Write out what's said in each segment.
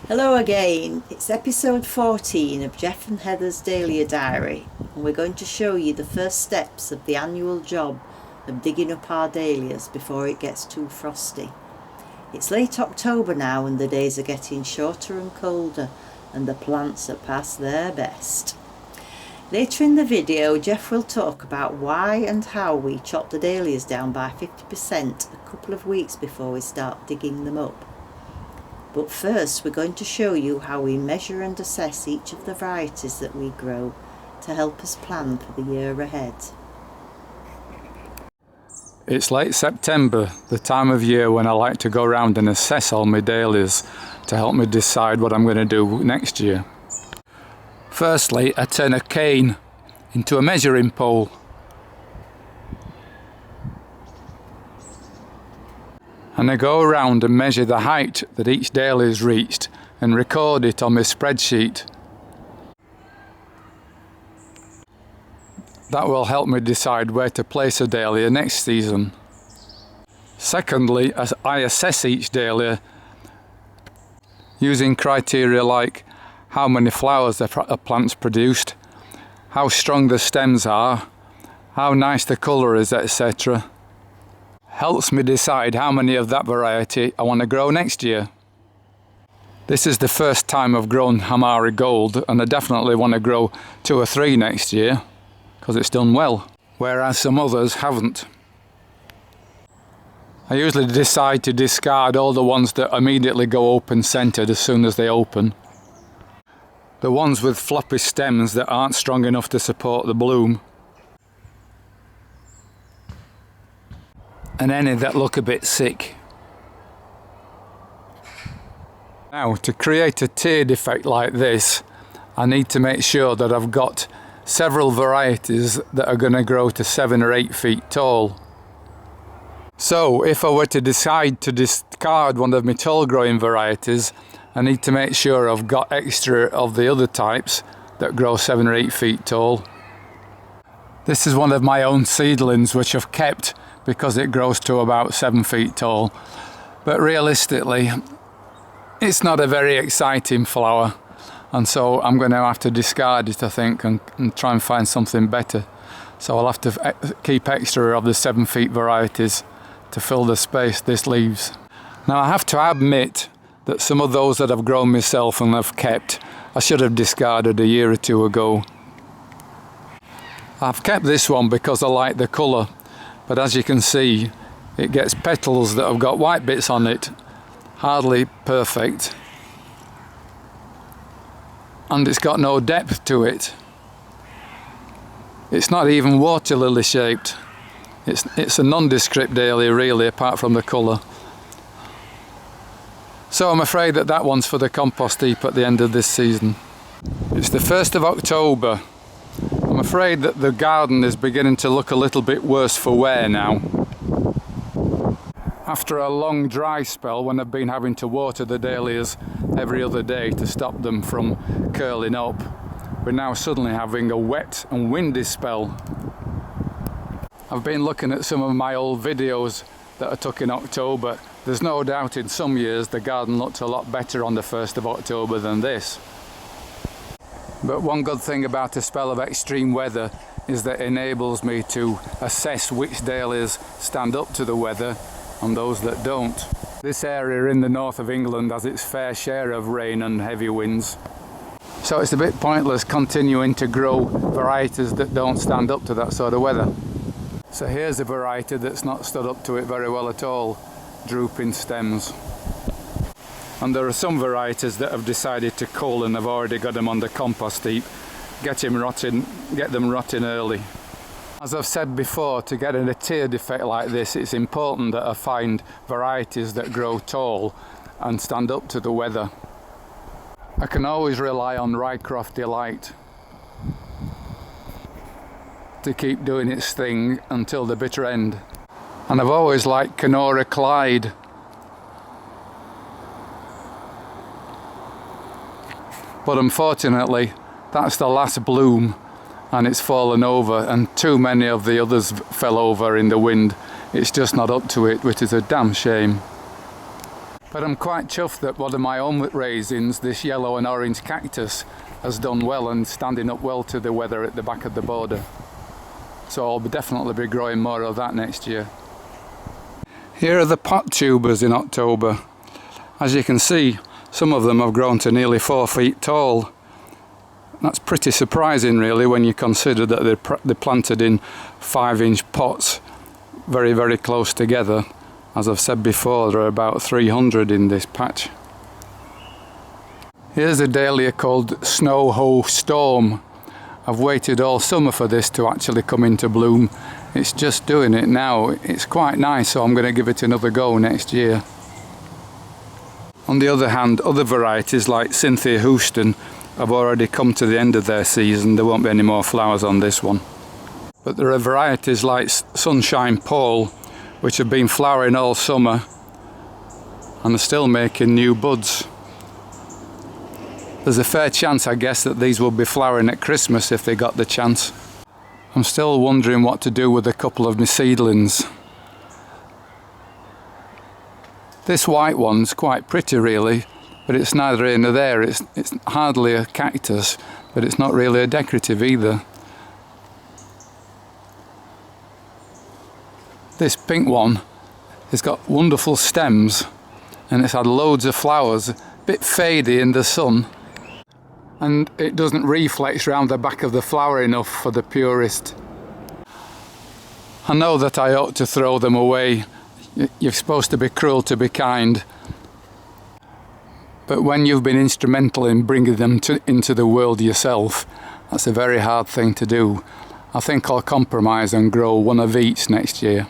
Hello again, it's episode 14 of Geoff and Heather's Dahlia Diary, and we're going to show you the first steps of the annual job of digging up our dahlias before it gets too frosty. It's late October now and the days are getting shorter and colder and the plants are past their best. Later in the video, Geoff will talk about why and how we chop the dahlias down by 50% a couple of weeks before we start digging them up. But first we're going to show you how we measure and assess each of the varieties that we grow to help us plan for the year ahead. It's late September, the time of year when I like to go around and assess all my dahlias to help me decide what I'm going to do next year. Firstly, I turn a cane into a measuring pole. And I go around and measure the height that each dahlia has reached and record it on my spreadsheet. That will help me decide where to place a dahlia next season. Secondly, I assess each dahlia using criteria like how many flowers the plant's produced, how strong the stems are, how nice the colour is, etc. Helps me decide how many of that variety I want to grow next year. This is the first time I've grown Hamari Gold, and I definitely want to grow 2 or 3 next year because it's done well, whereas some others haven't. I usually decide to discard all the ones that immediately go open centred as soon as they open. The ones with floppy stems that aren't strong enough to support the bloom, and any that look a bit sick. Now, to create a tiered effect like this, I need to make sure that I've got several varieties that are going to grow to 7 or 8 feet tall. So, if I were to decide to discard one of my tall growing varieties, I need to make sure I've got extra of the other types that grow 7 or 8 feet tall. This is one of my own seedlings which I've kept because it grows to about 7 feet tall. But realistically, it's not a very exciting flower, and so I'm going to have to discard it, I think, and try and find something better. So I'll have to keep extra of the 7 feet varieties to fill the space this leaves. Now, I have to admit that some of those that I've grown myself and I've kept, I should have discarded a year or 2 ago. I've kept this one because I like the colour. But as you can see, it gets petals that have got white bits on it, hardly perfect, and it's got no depth to it. It's not even water lily shaped. It's a nondescript dahlia really, apart from the colour. So I'm afraid that one's for the compost heap at the end of this season. It's the 1st of October. I'm afraid that the garden is beginning to look a little bit worse for wear now. After a long dry spell when I've been having to water the dahlias every other day to stop them from curling up, we're now suddenly having a wet and windy spell. I've been looking at some of my old videos that I took in October. There's no doubt in some years the garden looked a lot better on the 1st of October than this. But one good thing about a spell of extreme weather is that it enables me to assess which dahlias stand up to the weather and those that don't. This area in the north of England has its fair share of rain and heavy winds. So it's a bit pointless continuing to grow varieties that don't stand up to that sort of weather. So here's a variety that's not stood up to it very well at all, drooping stems. And there are some varieties that have decided to cull, and I've already got them on the compost heap. Get them rotting early. As I've said before, to get a tiered effect like this, it's important that I find varieties that grow tall and stand up to the weather. I can always rely on Rycroft Delight to keep doing its thing until the bitter end. And I've always liked Canora Clyde. But unfortunately, that's the last bloom and it's fallen over, and too many of the others fell over in the wind. It's just not up to it, which is a damn shame. But I'm quite chuffed that one of my own raisins, this yellow and orange cactus, has done well and standing up well to the weather at the back of the border. So I'll definitely be growing more of that next year. Here are the pot tubers in October. As you can see, some of them have grown to nearly 4 feet tall. That's pretty surprising really when you consider that they're planted in 5-inch pots very, very close together. As I've said before, there are about 300 in this patch. Here's a dahlia called Snow Hoe Storm. I've waited all summer for this to actually come into bloom. It's just doing it now. It's quite nice, so I'm going to give it another go next year. On the other hand, other varieties like Cynthia Houston have already come to the end of their season. There won't be any more flowers on this one. But there are varieties like Sunshine Pole, which have been flowering all summer and are still making new buds. There's a fair chance, I guess, that these will be flowering at Christmas if they got the chance. I'm still wondering what to do with a couple of my seedlings. This white one's quite pretty really, but it's neither here nor there. It's hardly a cactus, but it's not really a decorative either. This pink one has got wonderful stems and it's had loads of flowers, a bit fadey in the sun, and it doesn't reflect round the back of the flower enough for the purist. I know that I ought to throw them away. You're supposed to be cruel to be kind. But when you've been instrumental in bringing them into the world yourself, that's a very hard thing to do. I think I'll compromise and grow one of each next year.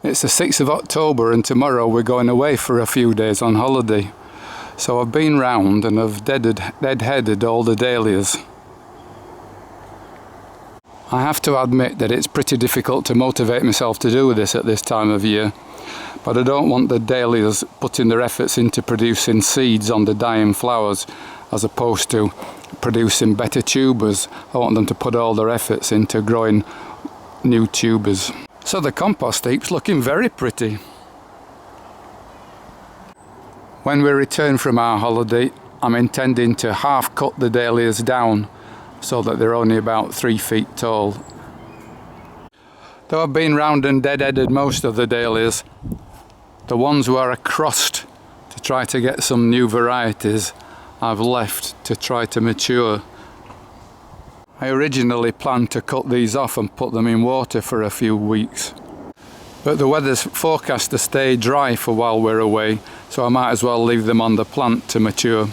It's the 6th of October and tomorrow we're going away for a few days on holiday. So I've been round and I've deadheaded all the dahlias. I have to admit that it's pretty difficult to motivate myself to do this at this time of year. But I don't want the dahlias putting their efforts into producing seeds on the dying flowers as opposed to producing better tubers. I want them to put all their efforts into growing new tubers. So the compost heap's looking very pretty. When we return from our holiday, I'm intending to half cut the dahlias down so that they're only about 3 feet tall. Though I've been round and deadheaded most of the dahlias, the ones where I crossed to try to get some new varieties, I've left to try to mature. I originally planned to cut these off and put them in water for a few weeks. But the weather's forecast to stay dry for while we're away, so I might as well leave them on the plant to mature.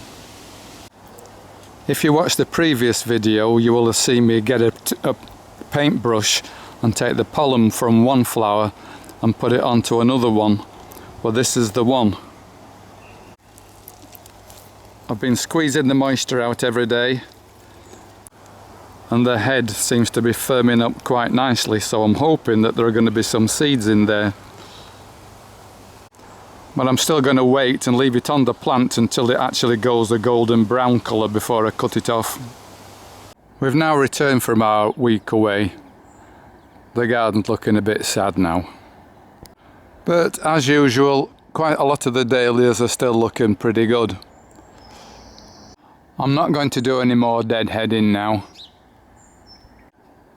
If you watched the previous video, you will have seen me get a paintbrush and take the pollen from one flower and put it onto another one. Well, this is the one. I've been squeezing the moisture out every day and the head seems to be firming up quite nicely, so I'm hoping that there are going to be some seeds in there. But I'm still going to wait and leave it on the plant until it actually goes a golden brown colour before I cut it off. We've now returned from our week away. The garden's looking a bit sad now. But as usual, quite a lot of the dahlias are still looking pretty good. I'm not going to do any more deadheading now.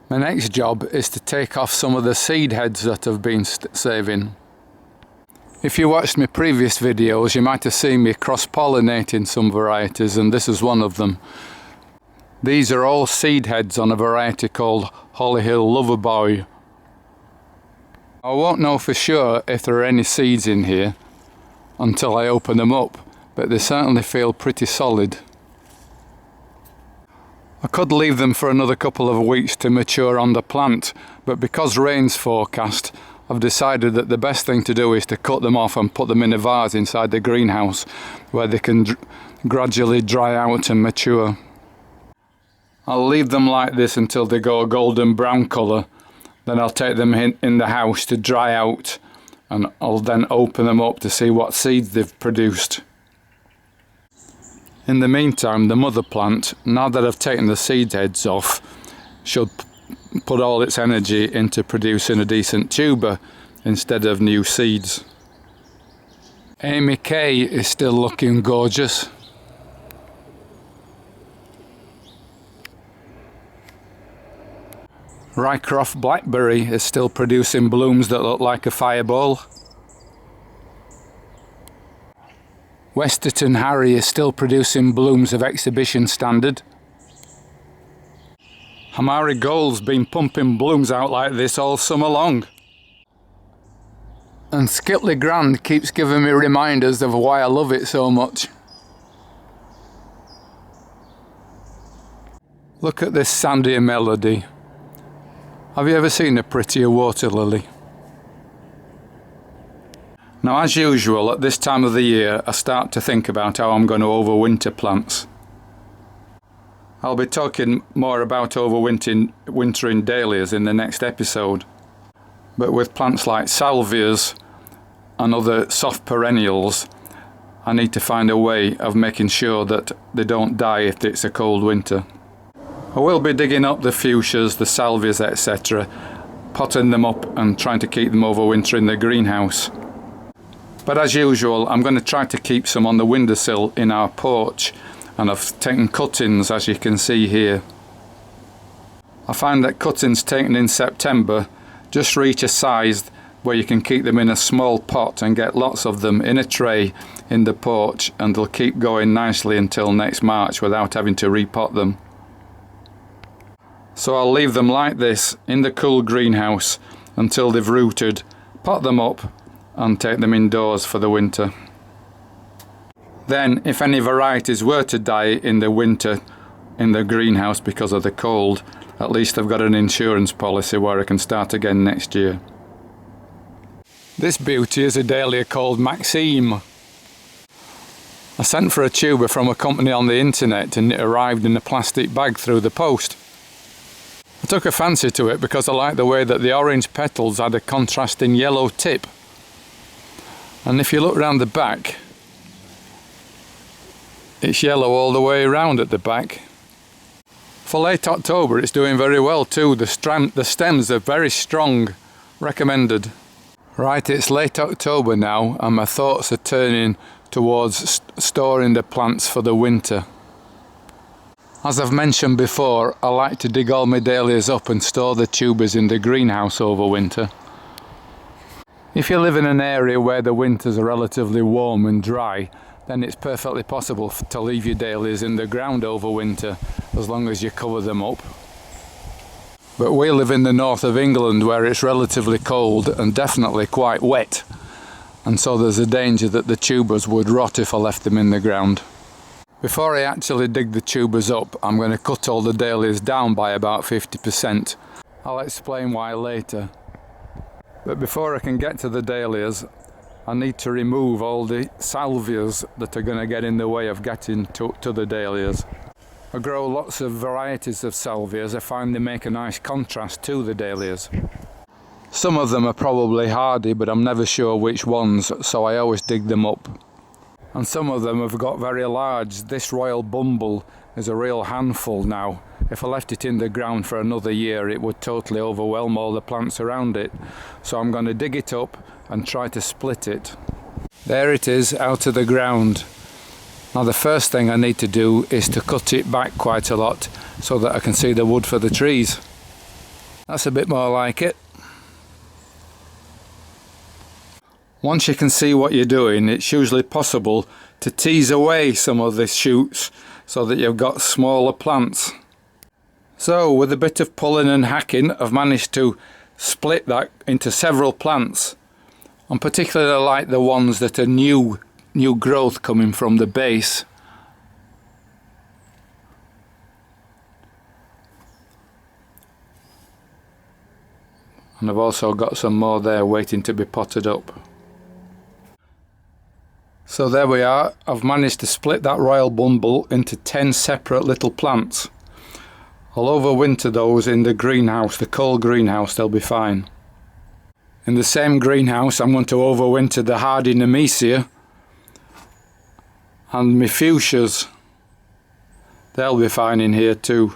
My next job is to take off some of the seed heads that I've been saving. If you watched my previous videos, you might have seen me cross-pollinating some varieties, and this is one of them. These are all seed heads on a variety called Hollyhill Loverboy. I won't know for sure if there are any seeds in here until I open them up, but they certainly feel pretty solid. I could leave them for another couple of weeks to mature on the plant, but because rain's forecast, I've decided that the best thing to do is to cut them off and put them in a vase inside the greenhouse where they can gradually dry out and mature. I'll leave them like this until they go a golden brown colour. Then I'll take them in the house to dry out and I'll then open them up to see what seeds they've produced. In the meantime, the mother plant, now that I've taken the seed heads off, should put all its energy into producing a decent tuber instead of new seeds. Amy Kay is still looking gorgeous. Rycroft Blackberry is still producing blooms that look like a fireball. Westerton Harry is still producing blooms of exhibition standard. Hamari Gold's been pumping blooms out like this all summer long. And Skipley Grand keeps giving me reminders of why I love it so much. Look at this Sandia Melody. Have you ever seen a prettier water lily? Now, as usual, at this time of the year, I start to think about how I'm going to overwinter plants. I'll be talking more about overwintering dahlias in the next episode. But with plants like salvias and other soft perennials, I need to find a way of making sure that they don't die if it's a cold winter. I will be digging up the fuchsias, the salvias, etc., potting them up and trying to keep them overwinter in the greenhouse. But as usual, I'm going to try to keep some on the windowsill in our porch, and I've taken cuttings, as you can see here. I find that cuttings taken in September just reach a size where you can keep them in a small pot and get lots of them in a tray in the porch, and they'll keep going nicely until next March without having to repot them. So I'll leave them like this in the cool greenhouse until they've rooted, pot them up and take them indoors for the winter. Then, if any varieties were to die in the winter in the greenhouse because of the cold, at least I've got an insurance policy where I can start again next year. This beauty is a dahlia called Maxime. I sent for a tuber from a company on the internet and it arrived in a plastic bag through the post. I took a fancy to it because I liked the way that the orange petals had a contrasting yellow tip. And if you look round the back, it's yellow all the way around at the back. For late October it's doing very well too. The stems are very strong. Recommended. Right, it's late October now and my thoughts are turning towards storing the plants for the winter. As I've mentioned before, I like to dig all my dahlias up and store the tubers in the greenhouse over winter. If you live in an area where the winters are relatively warm and dry, then it's perfectly possible to leave your dahlias in the ground over winter, as long as you cover them up. But we live in the north of England where it's relatively cold and definitely quite wet, and so there's a danger that the tubers would rot if I left them in the ground. Before I actually dig the tubers up, I'm going to cut all the dahlias down by about 50%. I'll explain why later. But before I can get to the dahlias, I need to remove all the salvias that are going to get in the way of getting to the dahlias. I grow lots of varieties of salvias. I find they make a nice contrast to the dahlias. Some of them are probably hardy, but I'm never sure which ones, so I always dig them up. And some of them have got very large. This royal bumble is a real handful now. If I left it in the ground for another year, it would totally overwhelm all the plants around it. So I'm going to dig it up and try to split it. There it is, out of the ground. Now the first thing I need to do is to cut it back quite a lot so that I can see the wood for the trees. That's a bit more like it. Once you can see what you're doing, it's usually possible to tease away some of the shoots so that you've got smaller plants. So with a bit of pulling and hacking, I've managed to split that into several plants. I particularly like the ones that are new growth coming from the base. And I've also got some more there waiting to be potted up. So there we are. I've managed to split that royal bumble into 10 separate little plants. I'll overwinter those in the greenhouse, the cold greenhouse. They'll be fine. In the same greenhouse I'm going to overwinter the hardy nemesia and my fuchsias. They'll be fine in here too.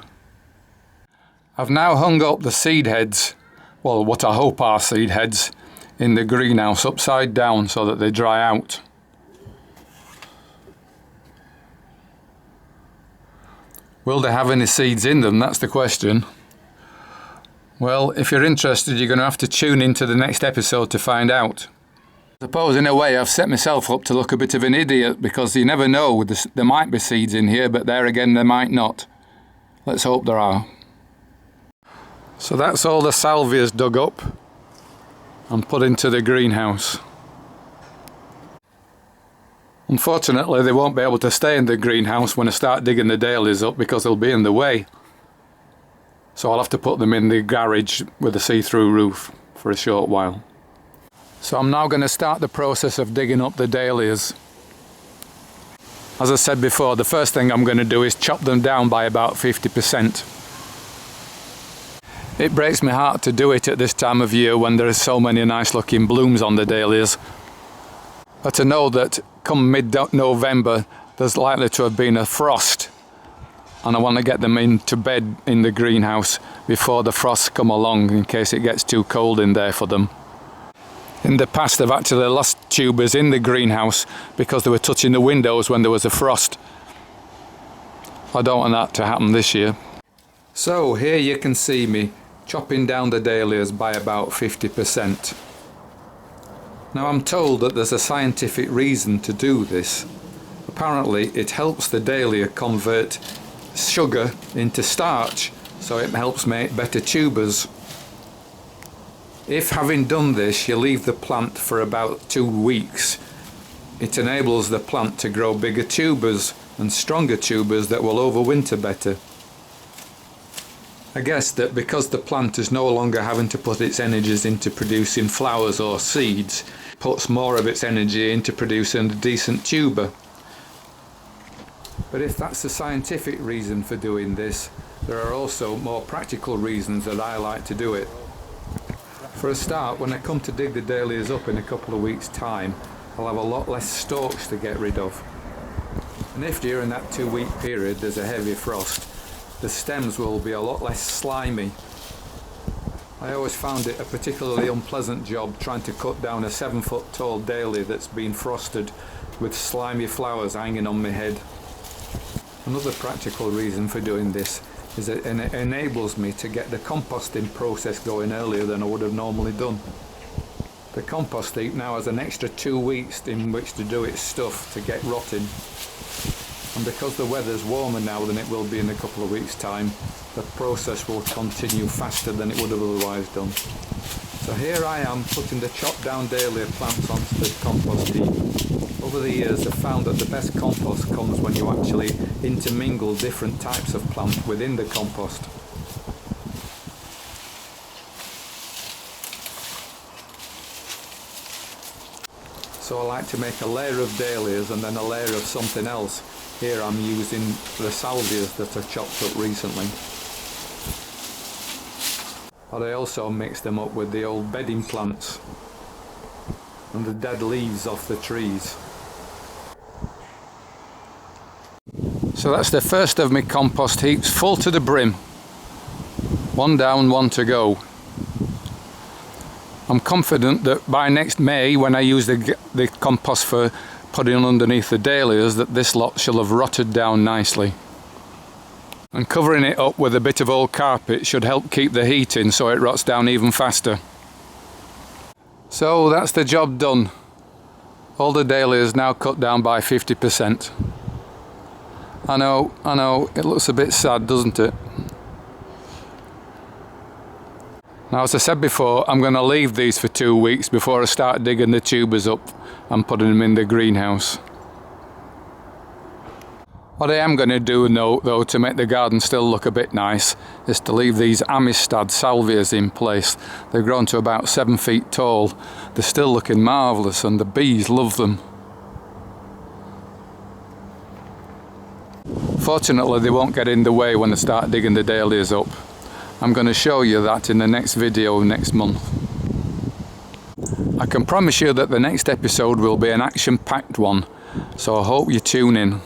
I've now hung up the seed heads, well, what I hope are seed heads, in the greenhouse upside down so that they dry out. Will they have any seeds in them? That's the question. Well, if you're interested, you're going to have to tune into the next episode to find out. I suppose in a way I've set myself up to look a bit of an idiot, because you never know, there might be seeds in here, but there again there might not. Let's hope there are. So that's all the salvias dug up and put into the greenhouse. Unfortunately, they won't be able to stay in the greenhouse when I start digging the dahlias up, because they'll be in the way. So I'll have to put them in the garage with a see-through roof for a short while. So I'm now going to start the process of digging up the dahlias. As I said before, the first thing I'm going to do is chop them down by about 50%. It breaks my heart to do it at this time of year when there are so many nice looking blooms on the dahlias. But to know that come mid-November there's likely to have been a frost, and I want to get them into bed in the greenhouse before the frosts come along, in case it gets too cold in there for them. In the past I've actually lost tubers in the greenhouse because they were touching the windows when there was a frost. I don't want that to happen this year. So here you can see me chopping down the dahlias by about 50%. Now I'm told that there's a scientific reason to do this. Apparently it helps the dahlia convert sugar into starch, so it helps make better tubers. If having done this you leave the plant for about 2 weeks, it enables the plant to grow bigger tubers and stronger tubers that will overwinter better. I guess that because the plant is no longer having to put its energies into producing flowers or seeds, it puts more of its energy into producing a decent tuber. But if that's the scientific reason for doing this, there are also more practical reasons that I like to do it. For a start, when I come to dig the dahlias up in a couple of weeks' time, I'll have a lot less stalks to get rid of. And if during that 2-week period there's a heavy frost, the stems will be a lot less slimy. I always found it a particularly unpleasant job trying to cut down a 7-foot tall dahlia that's been frosted with slimy flowers hanging on my head. Another practical reason for doing this is that it enables me to get the composting process going earlier than I would have normally done. The compost heap now has an extra 2 weeks in which to do its stuff to get rotting. And because the weather's warmer now than it will be in a couple of weeks' time, the process will continue faster than it would have otherwise done. So here I am putting the chopped down dahlia plants onto the compost heap. Over the years I've found that the best compost comes when you actually intermingle different types of plant within the compost. So I like to make a layer of dahlias and then a layer of something else. Here I'm using the salvias that I chopped up recently. But I also mix them up with the old bedding plants and the dead leaves off the trees. So that's the first of my compost heaps, full to the brim. One down, one to go. I'm confident that by next May, when I use the compost for putting underneath the dahlias, that this lot shall have rotted down nicely. And covering it up with a bit of old carpet should help keep the heat in so it rots down even faster. So that's the job done. All the dahlias now cut down by 50%. I know, it looks a bit sad, doesn't it? Now, as I said before, I'm going to leave these for 2 weeks before I start digging the tubers up and putting them in the greenhouse. What I am going to do though to make the garden still look a bit nice is to leave these Amistad salvias in place. They've grown to about 7 feet tall. They're still looking marvellous and the bees love them. Fortunately, they won't get in the way when I start digging the dahlias up. I'm going to show you that in the next video next month. I can promise you that the next episode will be an action-packed one, so I hope you tune in.